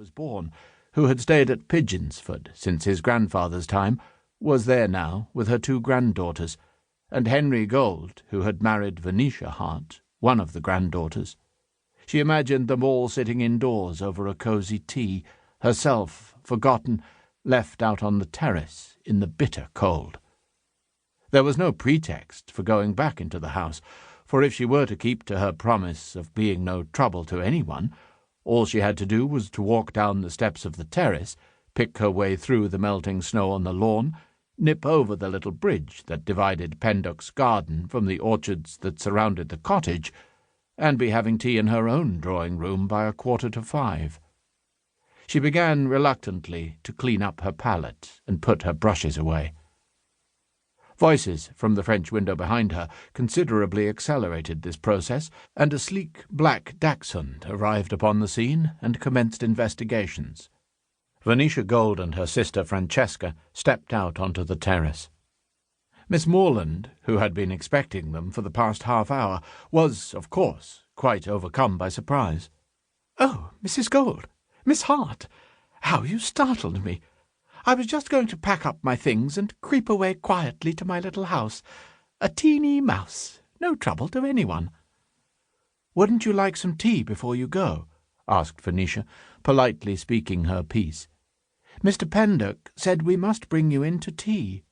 was born, who had stayed at Pigeonsford since his grandfather's time, was there now with her 2 granddaughters, and Henry Gold, who had married Venetia Hart, one of the granddaughters. She imagined them all sitting indoors over a cosy tea, herself forgotten, left out on the terrace in the bitter cold. There was no pretext for going back into the house, for if she were to keep to her promise of being no trouble to anyone, all she had to do was to walk down the steps of the terrace, pick her way through the melting snow on the lawn, nip over the little bridge that divided Pendock's garden from the orchards that surrounded the cottage, and be having tea in her own drawing-room by 5:15. She began reluctantly to clean up her palette and put her brushes away. Voices from the French window behind her considerably accelerated this process, and a sleek black dachshund arrived upon the scene and commenced investigations. Venetia Gold and her sister Francesca stepped out onto the terrace. Miss Morland, who had been expecting them for the past half-hour, was, of course, quite overcome by surprise. "Oh, Mrs. Gold! Miss Hart! How you startled me! I was just going to pack up my things and creep away quietly to my little house. A teeny mouse. No trouble to anyone." "Wouldn't you like some tea before you go?" asked Venetia, politely speaking her piece. "Mr. Pendock said we must bring you in to tea."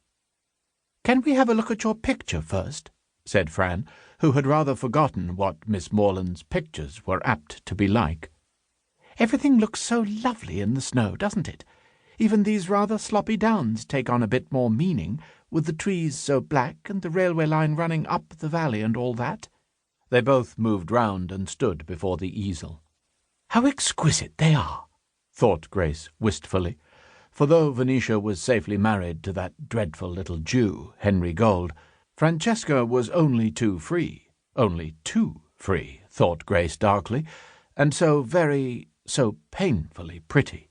"Can we have a look at your picture first?" said Fran, who had rather forgotten what Miss Morland's pictures were apt to be like. "Everything looks so lovely in the snow, doesn't it? Even these rather sloppy downs take on a bit more meaning, with the trees so black and the railway line running up the valley and all that." They both moved round and stood before the easel. "How exquisite they are," thought Grace wistfully, for though Venetia was safely married to that dreadful little Jew, Henry Gold, Francesca was only too free, thought Grace darkly, and so painfully pretty.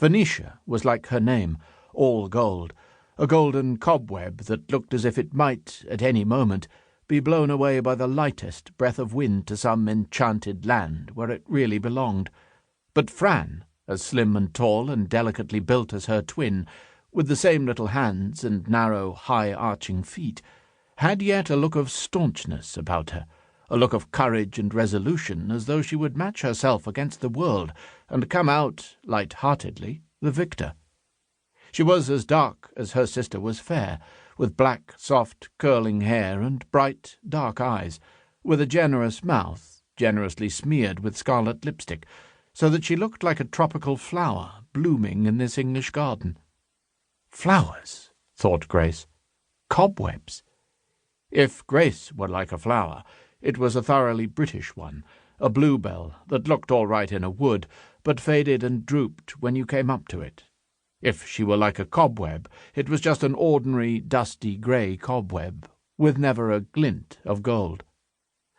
Venetia was like her name, all gold, a golden cobweb that looked as if it might, at any moment, be blown away by the lightest breath of wind to some enchanted land where it really belonged. But Fran, as slim and tall and delicately built as her twin, with the same little hands and narrow, high-arching feet, had yet a look of staunchness about her, a look of courage and resolution, as though she would match herself against the world and come out, light-heartedly, the victor. She was as dark as her sister was fair, with black, soft, curling hair and bright, dark eyes, with a generous mouth, generously smeared with scarlet lipstick, so that she looked like a tropical flower blooming in this English garden. Flowers, thought Grace. Cobwebs. If Grace were like a flower, it was a thoroughly British one, a bluebell that looked all right in a wood, but faded and drooped when you came up to it. If she were like a cobweb, it was just an ordinary dusty grey cobweb, with never a glint of gold.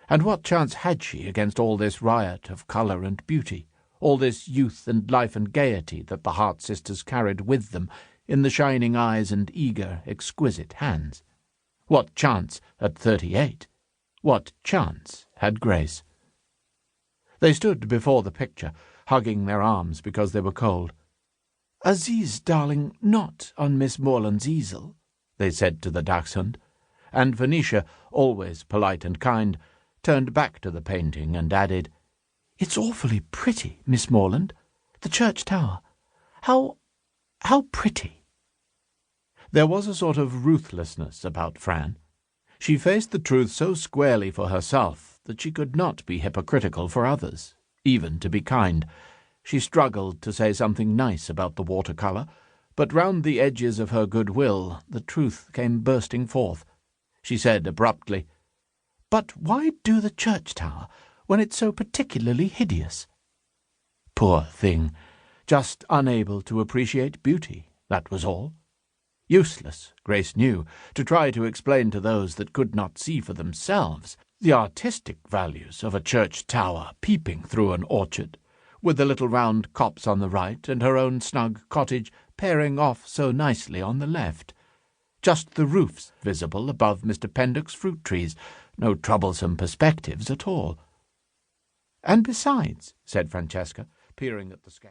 And what chance had she against all this riot of colour and beauty, all this youth and life and gaiety that the Hart sisters carried with them in the shining eyes and eager, exquisite hands? What chance at 38? What chance had Grace? They stood before the picture, hugging their arms because they were cold. "Aziz, darling, not on Miss Morland's easel," they said to the dachshund, and Venetia, always polite and kind, turned back to the painting and added, "It's awfully pretty, Miss Morland. The church tower. How pretty." There was a sort of ruthlessness about Fran. She faced the truth so squarely for herself that she could not be hypocritical for others, even to be kind. She struggled to say something nice about the watercolour, but round the edges of her goodwill the truth came bursting forth. She said abruptly, "But why do the church tower when it's so particularly hideous?" Poor thing, just unable to appreciate beauty, that was all. Useless, Grace knew, to try to explain to those that could not see for themselves the artistic values of a church tower peeping through an orchard, with the little round copse on the right and her own snug cottage pairing off so nicely on the left. Just the roofs visible above Mr. Pendock's fruit trees, no troublesome perspectives at all. "And besides," said Francesca, peering at the sketch,